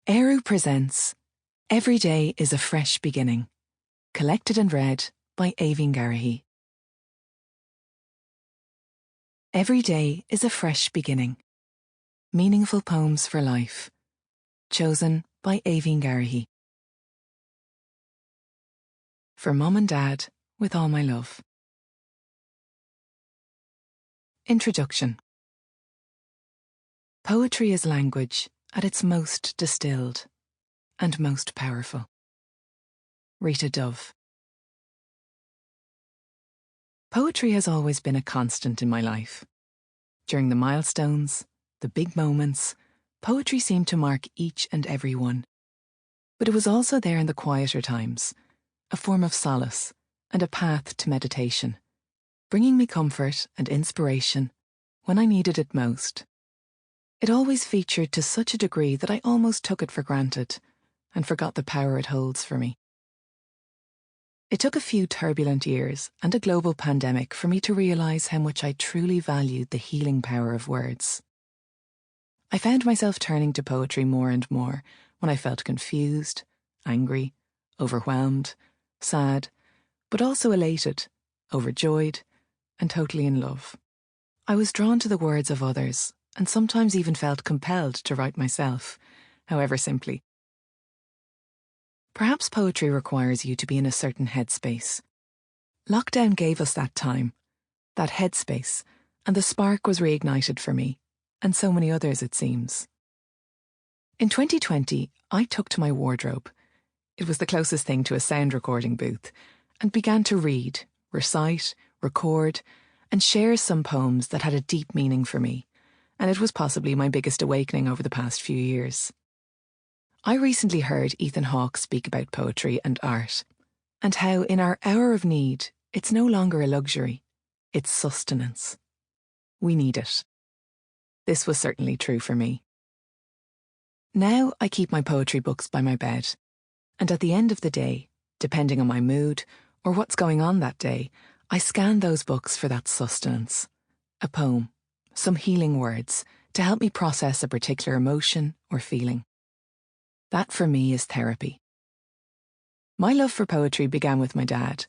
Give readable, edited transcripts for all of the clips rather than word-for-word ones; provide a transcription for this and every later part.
Eru presents Every Day is a Fresh Beginning, collected and read by Aoibhín Garrihy. Every day is a fresh beginning. Meaningful poems for life. Chosen by Aoibhín Garrihy. For Mum and Dad, with all my love. Introduction. Poetry is language at its most distilled and most powerful. Rita Dove. Poetry has always been a constant in my life. During the milestones, the big moments, poetry seemed to mark each and every one. But it was also there in the quieter times, a form of solace and a path to meditation, bringing me comfort and inspiration when I needed it most. It always featured to such a degree that I almost took it for granted and forgot the power it holds for me. It took a few turbulent years and a global pandemic for me to realise how much I truly valued the healing power of words. I found myself turning to poetry more and more when I felt confused, angry, overwhelmed, sad, but also elated, overjoyed, and totally in love. I was drawn to the words of others and sometimes even felt compelled to write myself, however simply. Perhaps poetry requires you to be in a certain headspace. Lockdown gave us that time, that headspace, and the spark was reignited for me, and so many others it seems. In 2020, I took to my wardrobe. It was the closest thing to a sound recording booth, and began to read, recite, record, and share some poems that had a deep meaning for me, and it was possibly my biggest awakening over the past few years. I recently heard Ethan Hawke speak about poetry and art, and how in our hour of need, it's no longer a luxury, it's sustenance. We need it. This was certainly true for me. Now I keep my poetry books by my bed, and at the end of the day, depending on my mood or what's going on that day, I scan those books for that sustenance. A poem, some healing words to help me process a particular emotion or feeling. That for me is therapy. My love for poetry began with my dad.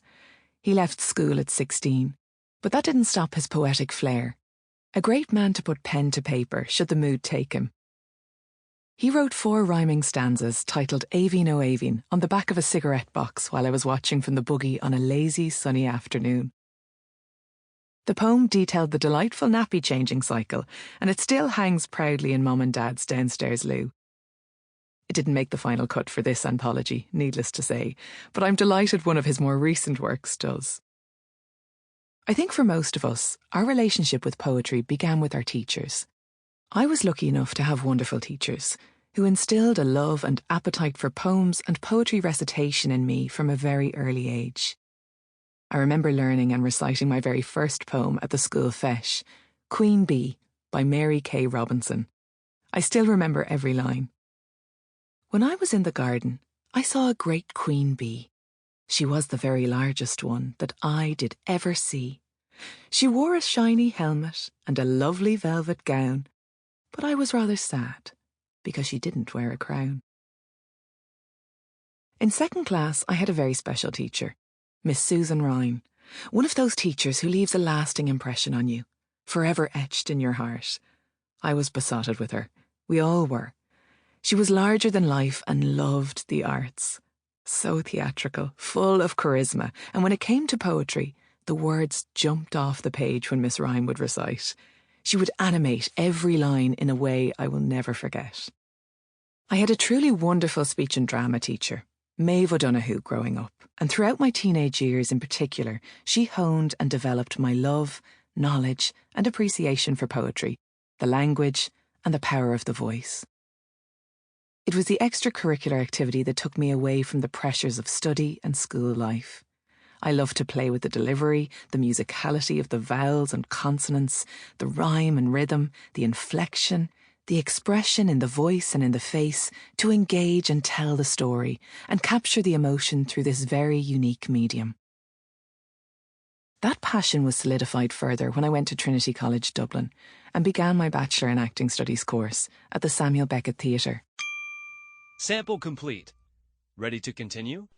He left school at 16, but that didn't stop his poetic flair. A great man to put pen to paper should the mood take him. He wrote 4 rhyming stanzas titled Aoibhín, Aoibhín on the back of a cigarette box while I was watching from the buggy on a lazy, sunny afternoon. The poem detailed the delightful nappy changing cycle, and it still hangs proudly in Mum and Dad's downstairs loo. It didn't make the final cut for this anthology, needless to say, but I'm delighted one of his more recent works does. I think for most of us, our relationship with poetry began with our teachers. I was lucky enough to have wonderful teachers who instilled a love and appetite for poems and poetry recitation in me from a very early age. I remember learning and reciting my very first poem at the school feis, Queen Bee by Mary K. Robinson. I still remember every line. When I was in the garden, I saw a great queen bee. She was the very largest one that I did ever see. She wore a shiny helmet and a lovely velvet gown, but I was rather sad because she didn't wear a crown. In second class, I had a very special teacher, Miss Susan Ryan, one of those teachers who leaves a lasting impression on you, forever etched in your heart. I was besotted with her. We all were. She was larger than life and loved the arts. So theatrical, full of charisma, and when it came to poetry, the words jumped off the page when Miss Ryan would recite. She would animate every line in a way I will never forget. I had a truly wonderful speech and drama teacher, Maeve O'Donoghue, growing up, and throughout my teenage years in particular, she honed and developed my love, knowledge, and appreciation for poetry, the language, and the power of the voice. It was the extracurricular activity that took me away from the pressures of study and school life. I loved to play with the delivery, the musicality of the vowels and consonants, the rhyme and rhythm, the inflection, the expression in the voice and in the face, to engage and tell the story and capture the emotion through this very unique medium. That passion was solidified further when I went to Trinity College Dublin and began my Bachelor in Acting Studies course at the Samuel Beckett Theatre. Sample complete. Ready to continue?